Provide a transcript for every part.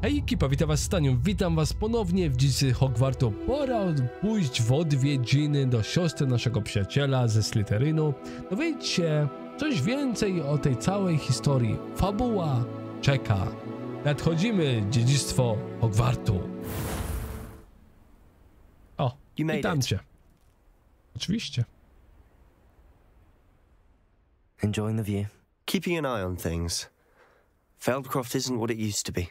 Hej ekipa, witam was Stanią, witam was ponownie w Dziedzictwie Hogwartu. Pora pójść w odwiedziny do siostry naszego przyjaciela ze Slytherynu. Dowiedzieć się coś więcej o tej całej historii. Fabuła czeka. Nadchodzimy, Dziedzictwo Hogwartu. O, witam cię. Oczywiście. Enjoying the view. Keeping an eye on things. Feldcroft isn't what it used to be.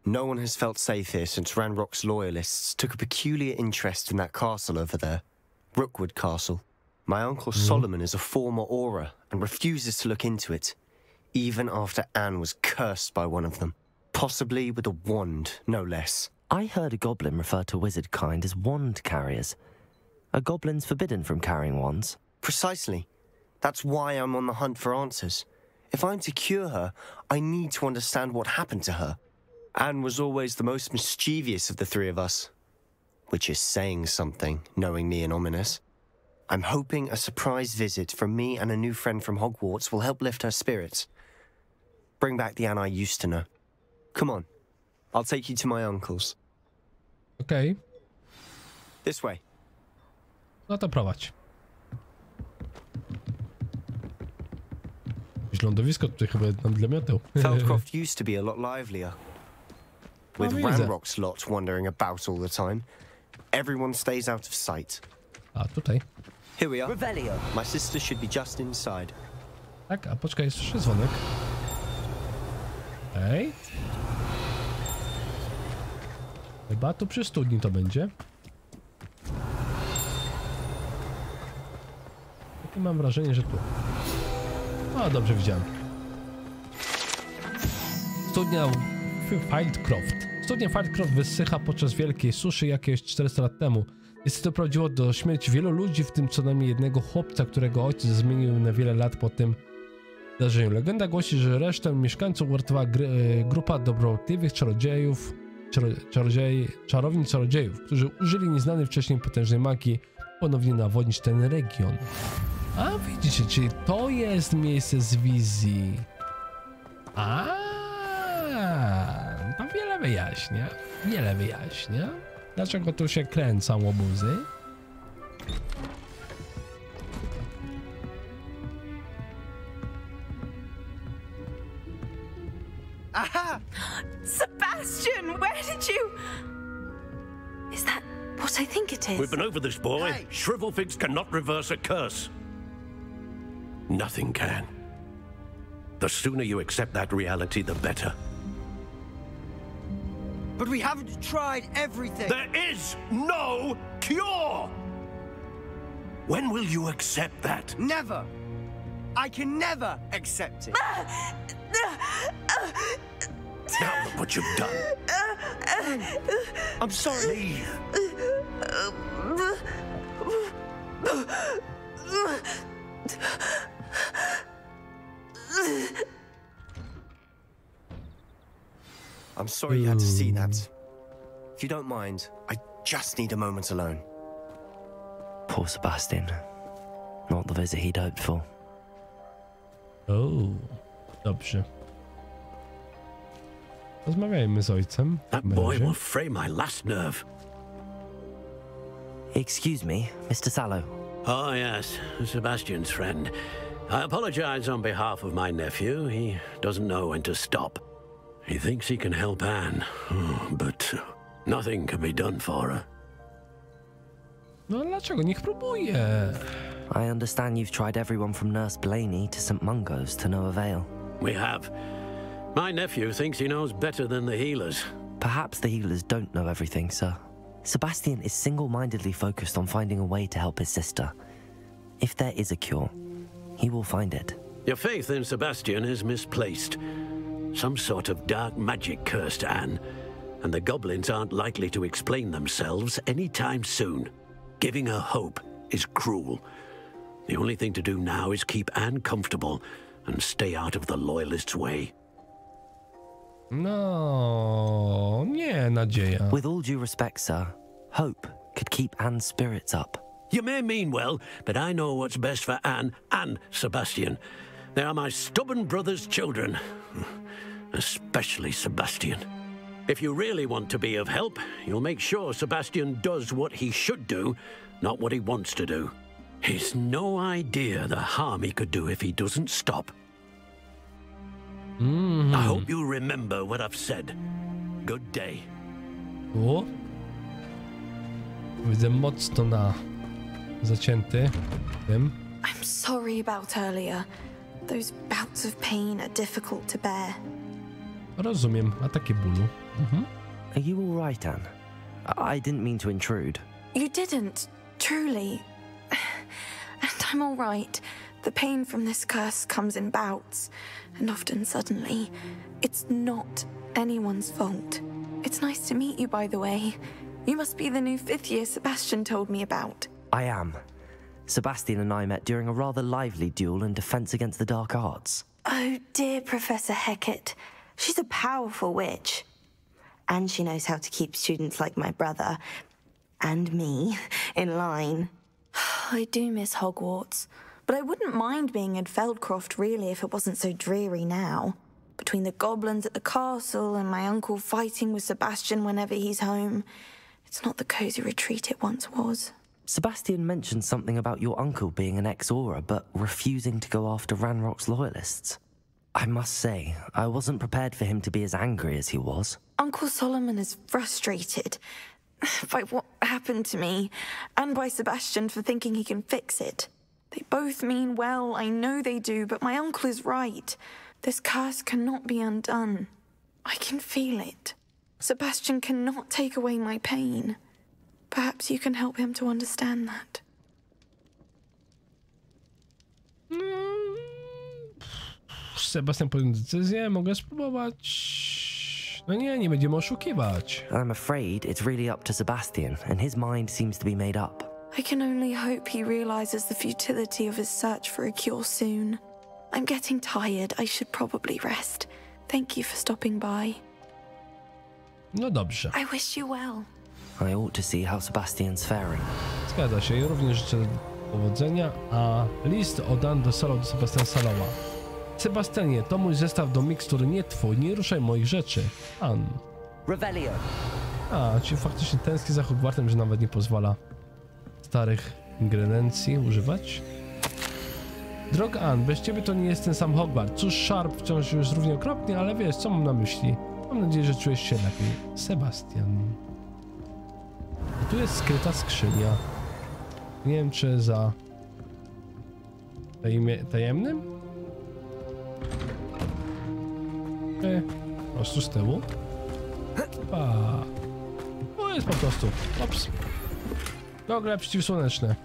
No one has felt safe here since Ranrock's loyalists took a peculiar interest in that castle over there. Rookwood Castle. My uncle Solomon is a former Auror and refuses to look into it, even after Anne was cursed by one of them. Possibly with a wand, no less. I heard a goblin refer to wizard kind as wand carriers. Are goblins forbidden from carrying wands? Precisely. That's why I'm on the hunt for answers. If I'm to cure her, I need to understand what happened to her. Anne was always the most mischievous of the three of us. Which is saying something, knowing me and ominous. I'm hoping a surprise visit from me and a new friend from Hogwarts will help lift her spirits. Bring back the Anne I used to know. Come on. I'll take you to my uncle's. Okej. This way. No to prowadź. Lądowisko tutaj chyba nam dla mioteł. Feldcroft used to be a lot livelier. With Ranrock's lot wandering about all the time, everyone stays out of sight. A tutaj. Here we are. Revelio. My sister should be just inside. Tak, a poczekaj, jest jeszcze dzwonek. Ej. Chyba tu przy studni to będzie. Takie mam wrażenie, że tu. O, dobrze widziałem. Studnia Feldcroft. Studnia Feldcroft wysycha podczas wielkiej suszy jakieś 400 lat temu. Niestety doprowadziło do śmierci wielu ludzi, w tym co najmniej jednego chłopca, którego ojciec zmienił na wiele lat po tym zdarzeniu. Legenda głosi, że resztę mieszkańców uratowała grupa dobrotliwych czarownic czarodziejów, którzy użyli nieznanej wcześniej potężnej magii, ponownie nawodnić ten region. A widzicie, czyli to jest miejsce z wizji. To wiele wyjaśnia. Wiele wyjaśnia. Dlaczego tu się kręcą obozy? Aha! Sebastian, where did you... Is that what I think it is? We've been over this, boy. Hey. Shrivelfigs cannot reverse a curse. Nothing can. The sooner you accept that reality, the better. But we haven't tried everything. There is no cure! When will you accept that? Never. I can never accept it. Now look what you've done. I'm sorry. Leave. I'm sorry you had to see that. If you don't mind, I just need a moment alone. Poor Sebastian. Not the visit he'd hoped for. O, dobrze. Rozmawiajmy z ojcem. That boy will fray my last nerve. Excuse me, Mr. Sallow. Oh, yes, Sebastian's friend. I apologize on behalf of my nephew. He doesn't know when to stop. He thinks he can help Anne, but nothing can be done for her. No dlaczego? Niech próbuje. I understand you've tried everyone from Nurse Blaney to St. Mungo's to no avail. We have. My nephew thinks he knows better than the healers. Perhaps the healers don't know everything, sir. Sebastian is single-mindedly focused on finding a way to help his sister. If there is a cure, he will find it. Your faith in Sebastian is misplaced. Some sort of dark magic cursed Anne, and the goblins aren't likely to explain themselves anytime soon. Giving her hope is cruel. The only thing to do now is keep Anne comfortable and stay out of the loyalists' way. No, nie nadzieja. With all due respect, sir, hope could keep Anne's spirits up. You may mean well, but I know what's best for Anne and Sebastian. They are my stubborn brother's children. Especially Sebastian. If you really want to be of help, you'll make sure Sebastian does what he should do, not what he wants to do. He's no idea the harm he could do if he doesn't stop. I hope you remember what I've said. Good day. O. Widzę mocno na zacięty tym. I'm sorry about earlier. Those bouts of pain are difficult to bear. Rozumiem, ataki bólu. Are you all right, Anne? I didn't mean to intrude. You didn't, truly. And I'm all right. The pain from this curse comes in bouts, and often suddenly. It's not anyone's fault. It's nice to meet you, by the way. You must be the new 5th year Sebastian told me about. I am. Sebastian and I met during a rather lively duel in defense against the dark arts. Oh, dear Professor Hecat. She's a powerful witch. And she knows how to keep students like my brother, and me, in line. I do miss Hogwarts, but I wouldn't mind being in Feldcroft, really, if it wasn't so dreary now. Between the goblins at the castle and my uncle fighting with Sebastian whenever he's home, it's not the cozy retreat it once was. Sebastian mentioned something about your uncle being an ex-Auror, but refusing to go after Ranrock's loyalists. I must say, I wasn't prepared for him to be as angry as he was. Uncle Solomon is frustrated by what happened to me, and by Sebastian for thinking he can fix it. They both mean well, I know they do, but my uncle is right. This curse cannot be undone. I can feel it. Sebastian cannot take away my pain. Perhaps you can help him to understand that. Sebastian podjął decyzję, mogę spróbować. No nie będziemy oszukiwać. I'm afraid it's really up to Sebastian, and his mind seems to be made up. I can only hope he realizes the futility of his search for a cure soon. I'm getting tired. I should probably rest. Thank you for stopping by. No dobrze. I wish you well. I ought to see how Sebastian's faring. Zgadza się i również życzę powodzenia, a list od Anne dosłał do Sebastiana Salowa. Sebastianie, to mój zestaw do mikstur, nie twój, nie ruszaj moich rzeczy. Anne. Revelio. A, czyli faktycznie tęskni za Hogwartem, że nawet nie pozwala starych ingrediencji używać. Droga Anne, bez ciebie to nie jest ten sam Hogwart. Cóż, Sharp wciąż już równie okropnie, ale wiesz, co mam na myśli. Mam nadzieję, że czujesz się lepiej. Sebastian. I tu jest skryta skrzynia. Nie wiem, czy za tajemnym? Po prostu z tyłu. Opa. O, jest po prostu. Ops. Gogle przeciwsłoneczne.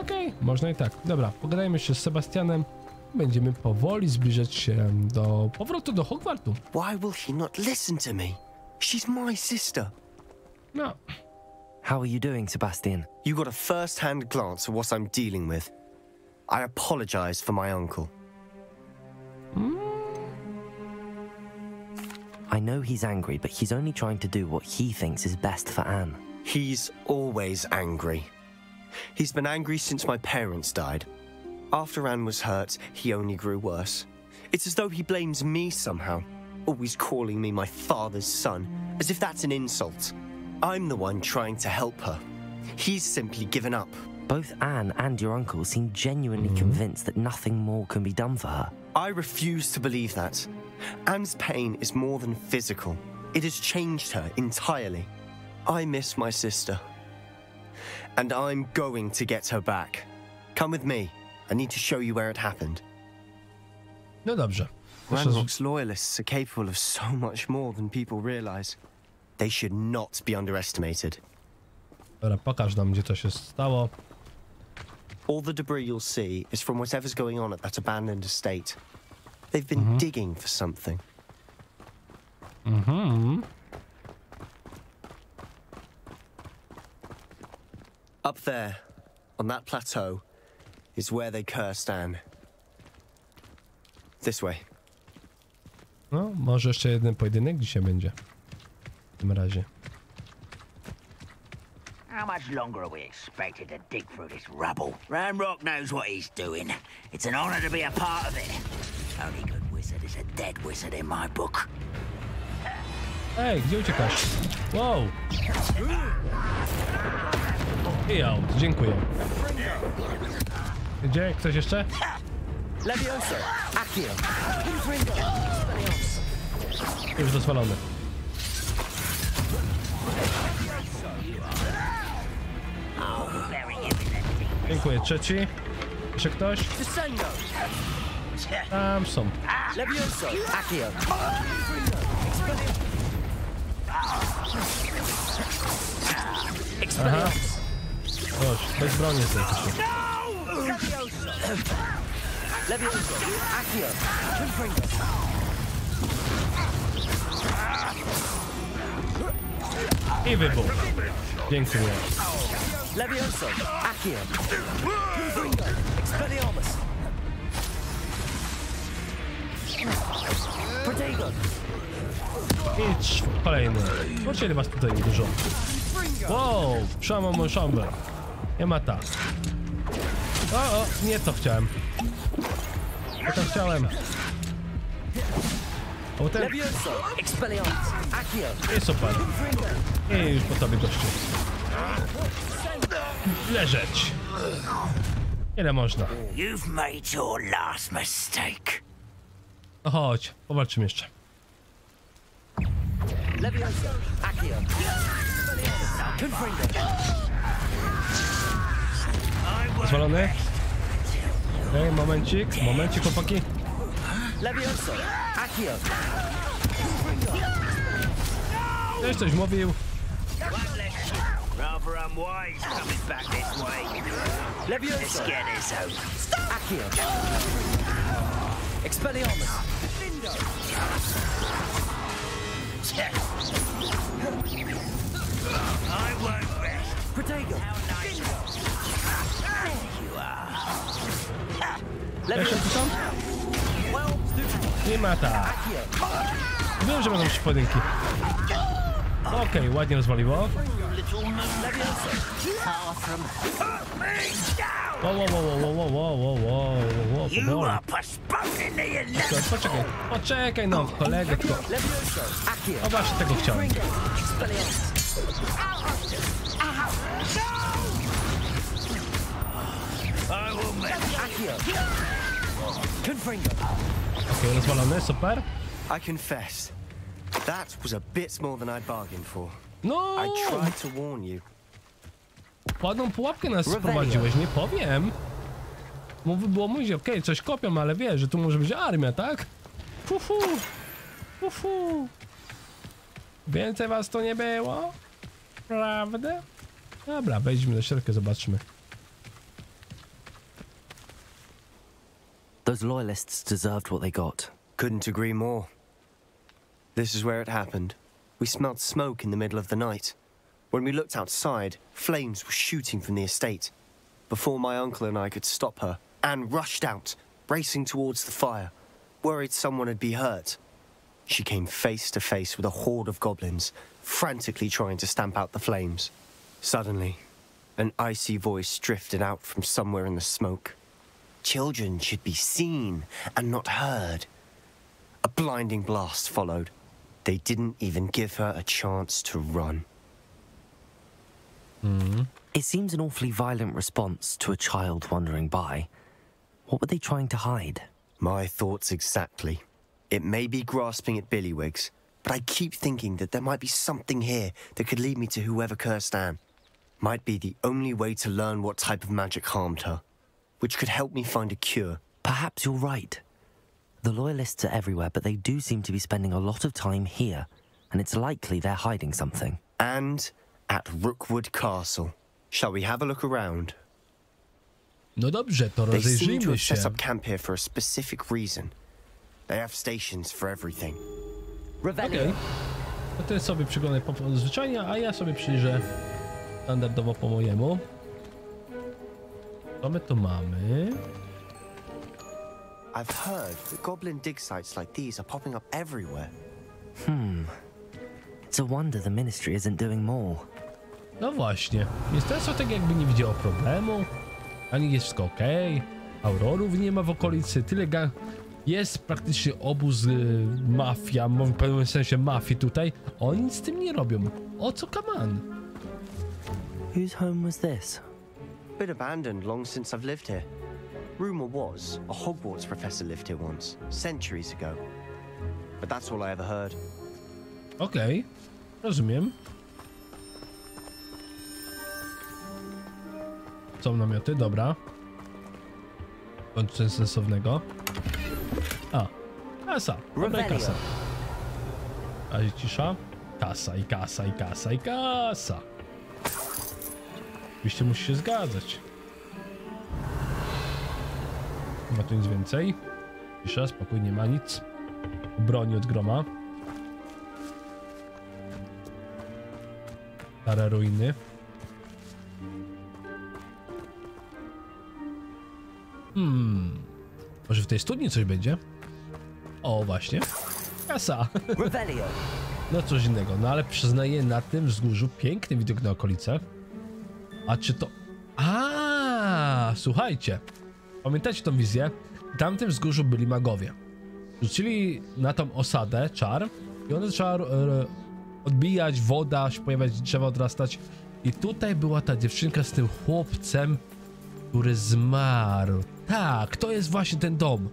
Okej, można i tak. Dobra, pogadajmy się z Sebastianem. Będziemy powoli zbliżać się do powrotu do Hogwartu. Why will he not listen to me? She's my sister. No. How are you doing, Sebastian? You got a first-hand glance at what I'm dealing with. I apologize for my uncle. I know he's angry, but he's only trying to do what he thinks is best for Anne. He's always angry. He's been angry since my parents died. After Anne was hurt, he only grew worse. It's as though he blames me somehow, always calling me my father's son, as if that's an insult. I'm the one trying to help her. He's simply given up. Both Anne and your uncle seem genuinely convinced that nothing more can be done for her. I refuse to believe that. Anne's pain is more than physical. It has changed her entirely. I miss my sister. And I'm going to get her back. Come with me. I need to show you where it happened. No dobrze. Ranrock's loyalists are capable of so much more than people realize. They should not be underestimated. Dobra, pokaż nam, gdzie to się stało. All the debris you'll see is from whatever's going on at that abandoned estate. They've been digging for something. Up there, on that plateau, is where they cursed Anne. This way. No, może jeszcze jeden pojedynek dzisiaj będzie. W tym razie. How much longer are we expected to dig through this rubble? Ranrock knows what he's doing. It's an honor to be a part of it. Only good wizard is a dead wizard in my book. Ej, gdzie uciekasz? Wow! I out, dziękuję. Gdzie? Ktoś jeszcze? Już dozwolony. Dziękuję. Trzeci. Jeszcze ktoś? Tam są. Aha. Chodź, bez broni jesteś. I wybuch. Dziękuję. I kolejny. Zobaczyli was tutaj dużo. Wow, przemam mój szambę. Nie ma ta. O, nie to chciałem. Ja to chciałem. O, ten... I super. I już po tobie, gościu. Leżeć. Ile można? You've made your last mistake. No chodź, powalczymy jeszcze. Zwalony? Ej, momencik, chłopaki. Ktoś coś mówił. Rather unwise coming back this way. Let's get this out. Accio. Expelliarmus. I won't rest. Protego. There you are. Jeszcze tu są? Nie ma tak. Wiem, że będą trzy pojedynki. Okej, ładnie rozwaliło. Poczekaj, no, kolegę, tylko. O, właśnie tego chciałem. Okej, rozwalony, super. I confess, that was a bit more than I bargained for. No! I tried to warn you. Ładną pułapkę nas sprowadziłeś, nie powiem. Było mówić, okej, coś kopią, ale wiesz, że tu może być armia, tak? Więcej was to nie było? Prawda? Dobra, wejdźmy do środka, zobaczmy. Those loyalists deserved what they got. Couldn't agree more. This is where it happened. We smelled smoke in the middle of the night. When we looked outside, flames were shooting from the estate. Before my uncle and I could stop her, Anne rushed out, racing towards the fire, worried someone had been hurt. She came face to face with a horde of goblins, frantically trying to stamp out the flames. Suddenly, an icy voice drifted out from somewhere in the smoke. Children should be seen and not heard. A blinding blast followed. They didn't even give her a chance to run. It seems an awfully violent response to a child wandering by. What were they trying to hide? My thoughts exactly. It may be grasping at Billywigs, but I keep thinking that there might be something here that could lead me to whoever cursed Anne. Might be the only way to learn what type of magic harmed her, which could help me find a cure. Perhaps you're right. The loyalists are everywhere, but they do seem to be spending a lot of time here, and it's likely they're hiding something. And at Rookwood Castle. Shall we have a look around? No dobrze, to They seem to rozejrzyjmy have się. set up camp here for a specific reason. They have stations for everything. Okej. To ty sobie przyglądaj po zwyczajnie, a ja sobie przyjrzę standardowo po mojemu. Co my tu mamy? I've heard that goblin dig sites like these are popping up everywhere. It's a wonder the ministry isn't doing more. No właśnie. Ministerstwo tak jakby nie widziało problemu. Ani jest wszystko okej. Aurorów nie ma w okolicy. Jest praktycznie obóz mafia, w pewnym sensie mafii tutaj. Oni nic z tym nie robią. O co kaman? Whose home was this? Been abandoned long since I've lived here. Rumor was a Hogwarts professor lived here once, centuries ago. But that's all I ever heard. Okej, rozumiem. Są namioty, dobra. Coś sensownego. A, kasa, dobra kasa. A cisza. Kasa i kasa i kasa i kasa. Oczywiście musi się zgadzać. Nie ma tu nic więcej. Cisza, spokój, nie ma nic. Broni od groma. Stare ruiny. Może w tej studni coś będzie? O, właśnie. Kasa. No coś innego. No ale przyznaję, na tym wzgórzu piękny widok na okolice. A czy to... Słuchajcie. Pamiętacie tą wizję? W tamtym wzgórzu byli magowie. Rzucili na tą osadę czar i one trzeba odbijać, woda się pojawiać, drzewa odrastać. I tutaj była ta dziewczynka z tym chłopcem, który zmarł. Tak, to jest właśnie ten dom.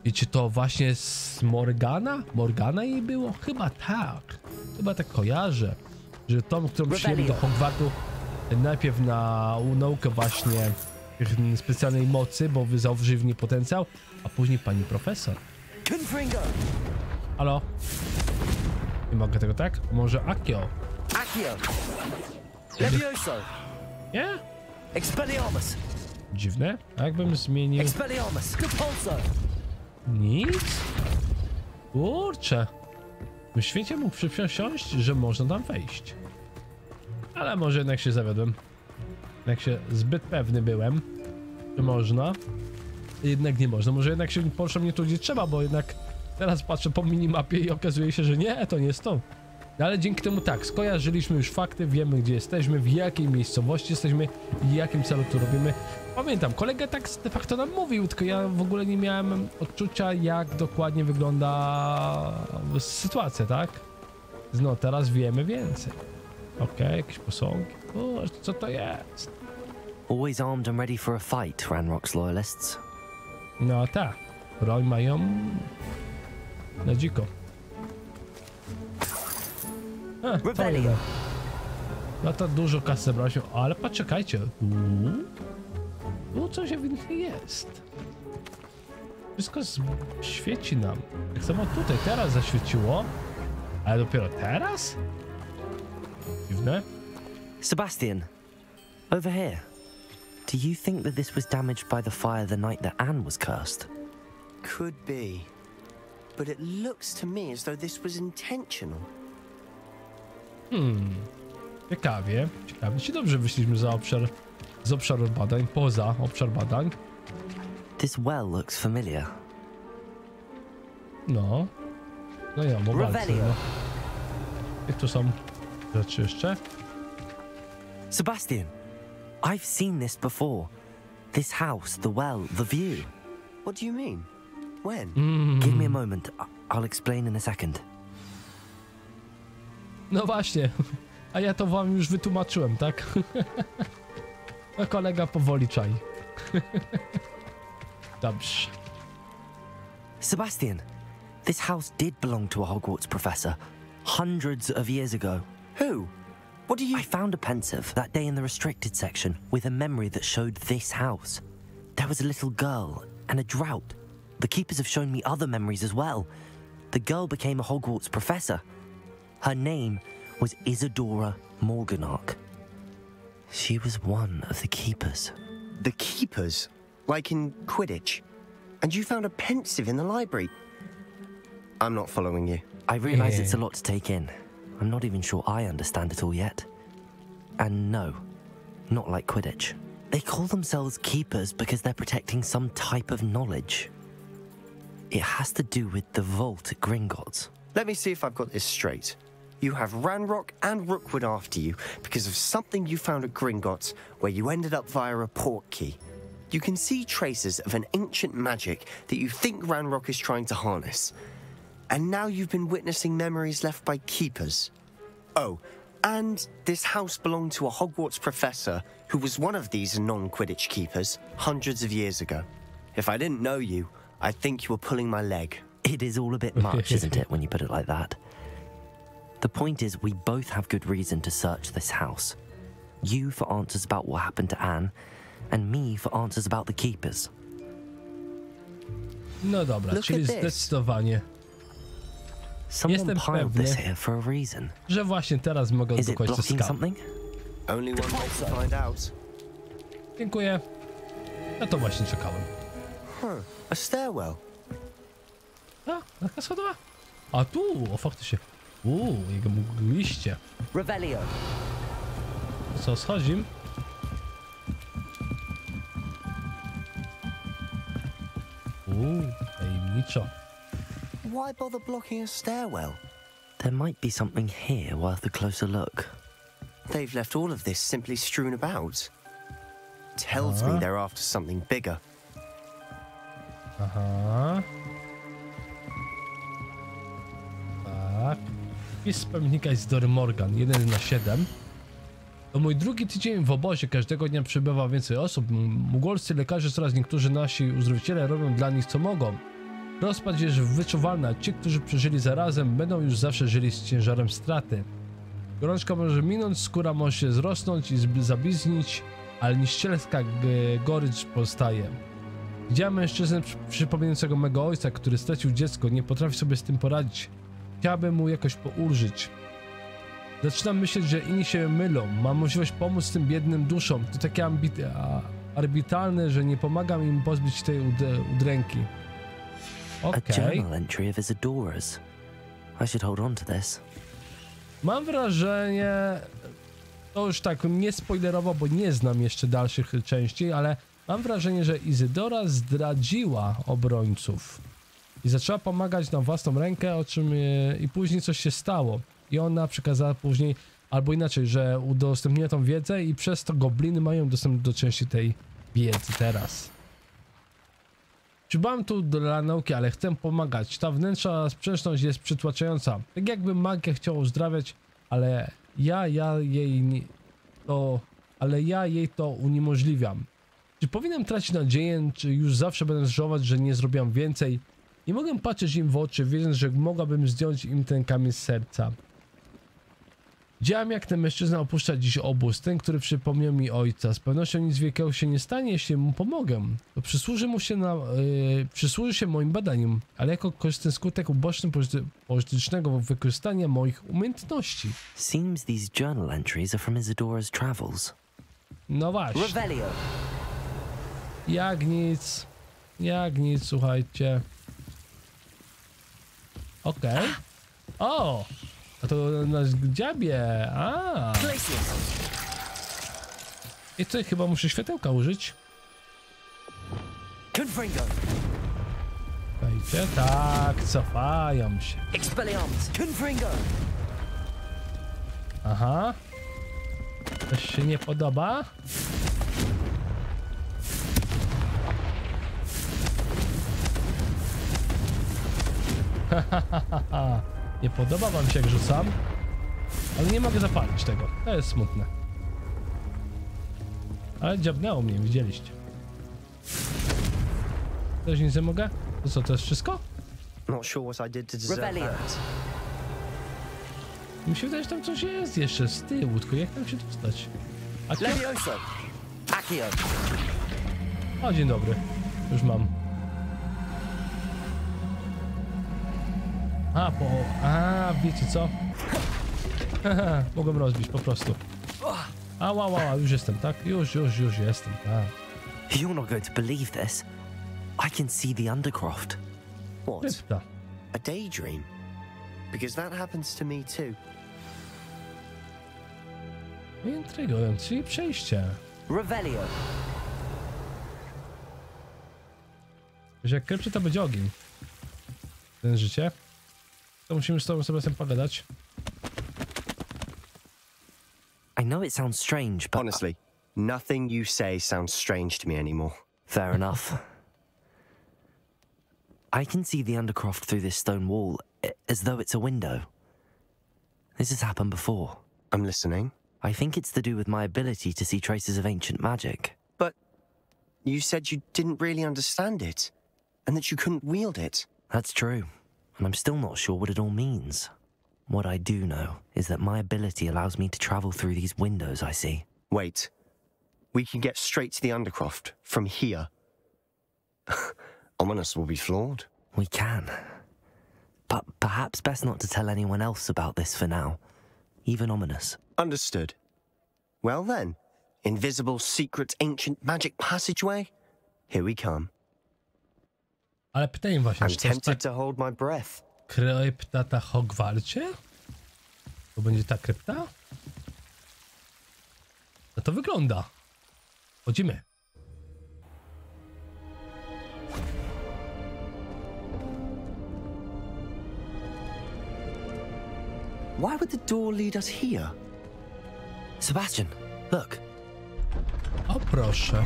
Wiecie, to właśnie z Morgana? Morgana jej było? Chyba tak. Chyba tak kojarzę. Że tą, którą przyjęli do Hogwartu najpierw na naukę właśnie specjalnej mocy, bo zauważyli w niej potencjał, a później pani profesor. Halo? Nie mogę tego tak? Może Akio? Levioso! Nie? Expelliarmus! Dziwne. A jakbym zmienił... Expelliarmus! Repulso! Nic? Kurczę. W świecie mógł przysiąść, że można tam wejść. Ale może jednak się zawiodłem. Jak się zbyt pewny byłem, że można. Jednak nie można. Może jednak się poszło mnie tu gdzie trzeba, bo jednak teraz patrzę po minimapie i okazuje się, że nie, to nie jest to. No ale dzięki temu tak, skojarzyliśmy już fakty, wiemy gdzie jesteśmy, w jakiej miejscowości jesteśmy i jakim celu tu robimy. Pamiętam, kolega tak de facto nam mówił, tylko ja w ogóle nie miałem odczucia, jak dokładnie wygląda sytuacja, tak? No teraz wiemy więcej. Okej, jakieś posągi. O, co to jest? Always armed and ready for a fight, Ranrock's loyalists. No tak, broń mają na dziko. Fajne. No to dużo kasy zebraliśmy, ale poczekajcie. Tu coś ewidentnie jest. Wszystko świeci nam. Tak samo tutaj teraz zaświeciło, ale dopiero teraz? Dziwne. Sebastian, over here. Do you think that this was damaged by the fire the night that Anne was cursed? Could be. But it looks to me as though this was intentional. Ciekawie. Ci dobrze wyszliśmy z obszaru badań, poza obszar badań. This well looks familiar. No. No ja, mobalce, no. I tu są rzeczy jeszcze. Sebastian, I've seen this before. This house, the well, the view. What do you mean? When? Give me a moment. I'll explain in a second. No właśnie. A ja to wam już wytłumaczyłem, tak? No kolega powoli czai. Dobrze. Sebastian, this house did belong to a Hogwarts professor hundreds of years ago. Who? What do you... I found a pensive that day in the restricted section with a memory that showed this house. There was a little girl and a drought. The keepers have shown me other memories as well. The girl became a Hogwarts professor. Her name was Isadora Morganach. She was one of the keepers. The keepers? Like in Quidditch? And you found a pensive in the library? I'm not following you. I realize it's a lot to take in. I'm not even sure I understand it all yet. And no, not like Quidditch. They call themselves keepers because they're protecting some type of knowledge. It has to do with the vault at Gringotts. Let me see if I've got this straight. You have Ranrock and Rookwood after you because of something you found at Gringotts where you ended up via a port key. you can see traces of an ancient magic that you think Ranrock is trying to harness. And now you've been witnessing memories left by keepers. Oh, and this house belonged to a Hogwarts professor who was one of these non-Quidditch keepers hundreds of years ago. If I didn't know you, I'd think you were pulling my leg. It is all a bit much, isn't it, when you put it like that? The point is, we both have good reason to search this house. You for answers about what happened to Anne, and me for answers about the keepers. No dobra, czyli zdecydowanie Someone piled this here for a reason. Że właśnie teraz mogę dokończyć skam. Only one way to find out. Dziękuję. Na to właśnie czekałem. A stairwell. A, taka schodowa? A tu, o faktycznie. Jego mgliście. Revelio. Co, schodzim? Tajemniczo. Why bother blocking a stairwell? There might be something here worth a closer look. They've left all of this simply strewn about. Tells me they're after something bigger. Aha. Tak. Wpis pamiętnika Isidore Morgan, 1/7. To mój drugi tydzień w obozie, każdego dnia przybywa więcej osób. Mugolscy lekarze oraz niektórzy nasi uzdrowiciele robią dla nich co mogą. Rozpad jest wyczuwalny, a ci, którzy przeżyli zarazem, będą już zawsze żyli z ciężarem straty. Gorączka może minąć, skóra może się zrosnąć i zabliznić, ale niszczycielska gorycz pozostaje. Widziałem mężczyznę przypominającego mego ojca, który stracił dziecko, nie potrafi sobie z tym poradzić. Chciałbym mu jakoś poulżyć. Zaczynam myśleć, że inni się mylą. Mam możliwość pomóc tym biednym duszom. To takie arbitralne, że nie pomagam im pozbyć tej udręki. Okej. Mam wrażenie, to już tak nie spoilerowo, bo nie znam jeszcze dalszych części, ale mam wrażenie, że Izydora zdradziła obrońców i zaczęła pomagać na własną rękę, o czym i później coś się stało. I ona przekazała później, albo inaczej, że udostępniła tą wiedzę i przez to gobliny mają dostęp do części tej wiedzy teraz. Przybałem tu dla nauki, ale chcę pomagać. Ta wnętrza sprzeczność jest przytłaczająca. Tak jakby magia chciała uzdrawiać, ale ja jej to uniemożliwiam. Czy powinienem tracić nadzieję, czy już zawsze będę żałować, że nie zrobiłam więcej? Nie mogę patrzeć im w oczy, wiedząc, że mogłabym zdjąć im ten kamień z serca. Widziałem, jak ten mężczyzna opuszcza dziś obóz, ten, który przypomniał mi ojca. Z pewnością nic wielkiego się nie stanie, jeśli mu pomogę. To przysłuży się moim badaniom, ale jako korzystny skutek uboczny politycznego wykorzystania moich umiejętności. Seems these journal entries are from Isidora's travels. No właśnie. Revelio. Jak nic, słuchajcie. Okej. O! A to nasz dziabie. I tutaj chyba muszę światełka użyć. Słuchajcie, tak, cofają się. Aha. Coś się nie podoba? Nie podoba wam się, jak rzucam, ale nie mogę zapalić tego. To jest smutne. Ale dziabnęło mnie, widzieliście. Też nic nie mogę? To co, to jest wszystko? Mi się wydaje, że tam coś jest jeszcze z tyłu, tylko jak tam się dostać? O, dzień dobry. Już mam. Wiecie co? Mogłem rozbić po prostu. Już jestem, tak? Już jestem, tak. You're not going to believe this. I can see the Undercroft. What? A daydream? Because that happens to me too. Intrygujące, czyli przejście. Revelio. Że jak krypczy, to będzie ogień. Ten życie. To musimy z tobą sobie pogadać. I know it sounds strange, but honestly, nothing you say sounds strange to me anymore. Fair enough. I can see the Undercroft through this stone wall, as though it's a window. This has happened before. I'm listening. I think it's to do with my ability to see traces of ancient magic. But you said you didn't really understand it, and that you couldn't wield it. That's true, and I'm still not sure what it all means. What I do know is that my ability allows me to travel through these windows I see. Wait. We can get straight to the Undercroft from here. Ominous will be flawed. We can. But perhaps best not to tell anyone else about this for now. Even Ominous. Understood. Well then, invisible, secret, ancient magic passageway? Here we come. Ale pytanie właśnie, I'm czy to jest tempted ta to hold my breath. krypta na Hogwarcie? To będzie ta krypta? No to wygląda. Chodzimy. Why would the door lead us here? Sebastian, look. O proszę.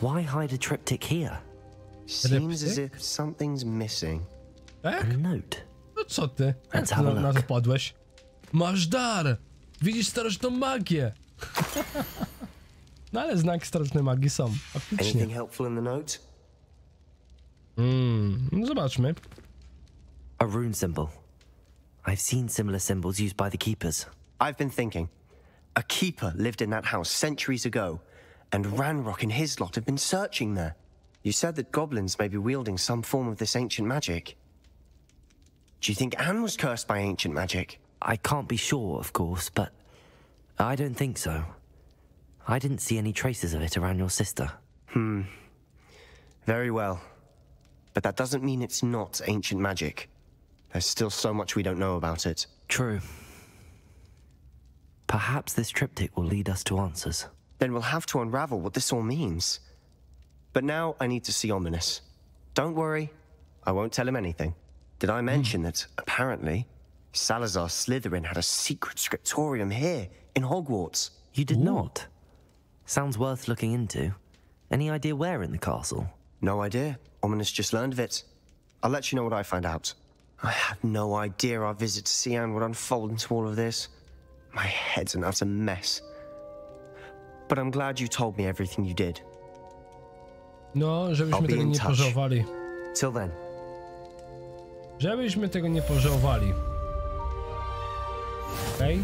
Why hide a triptych here? Seems as if something's missing. Tak? A note. No co ty? Jak Let's have a na to look. padłeś? Masz dar! Widzisz starożytną magię! No ale znaki starożytnej magii są. Faktycznie. Anything helpful in the note? No zobaczmy. A rune symbol. I've seen similar symbols used by the keepers. I've been thinking. A keeper lived in that house centuries ago, and Ranrock and his lot have been searching there. You said that goblins may be wielding some form of this ancient magic. Do you think Anne was cursed by ancient magic? I can't be sure, of course, but I don't think so. I didn't see any traces of it around your sister. Very well. But that doesn't mean it's not ancient magic. There's still so much we don't know about it. True. Perhaps this triptych will lead us to answers. Then we'll have to unravel what this all means. But now I need to see Ominous. Don't worry, I won't tell him anything. Did I mention that, apparently, Salazar Slytherin had a secret scriptorium here, in Hogwarts? You did not? Sounds worth looking into. Any idea where in the castle? No idea. Ominous just learned of it. I'll let you know what I find out. I had no idea our visit to Sian would unfold into all of this. My head's an utter mess. But I'm glad you told me everything you did. No, żebyśmy I'll be tego in nie touch. pożałowali. Till then. Żebyśmy tego nie pożałowali. Okej?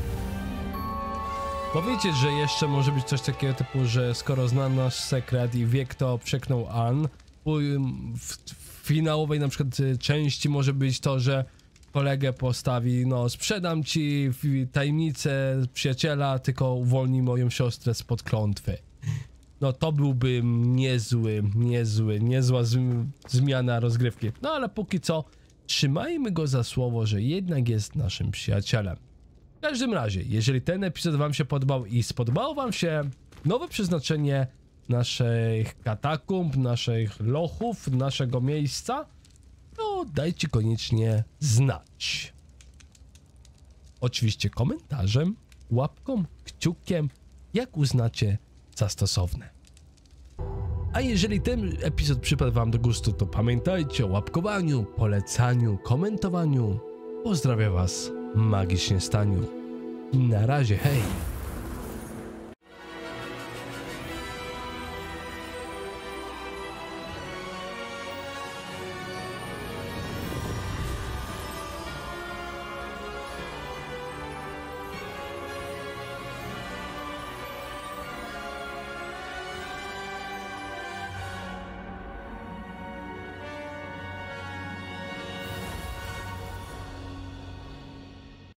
Powiecie, że jeszcze może być coś takiego typu, że skoro zna nasz sekret i wie, kto przeknął Ann, w finałowej na przykład części może być to, że kolegę postawi, no sprzedam ci tajemnicę przyjaciela, tylko uwolnij moją siostrę spod klątwy. No to byłby niezła zmiana rozgrywki. No ale póki co trzymajmy go za słowo, że jednak jest naszym przyjacielem. W każdym razie, jeżeli ten epizod wam się podobał i spodobało wam się nowe przeznaczenie naszych katakumb, naszych lochów, naszego miejsca, to dajcie koniecznie znać. Oczywiście komentarzem, łapką, kciukiem, jak uznacie za stosowne. A jeżeli ten epizod przypadł wam do gustu, to pamiętajcie o łapkowaniu, polecaniu, komentowaniu. Pozdrawiam was magicznie Staniu. Na razie, hej!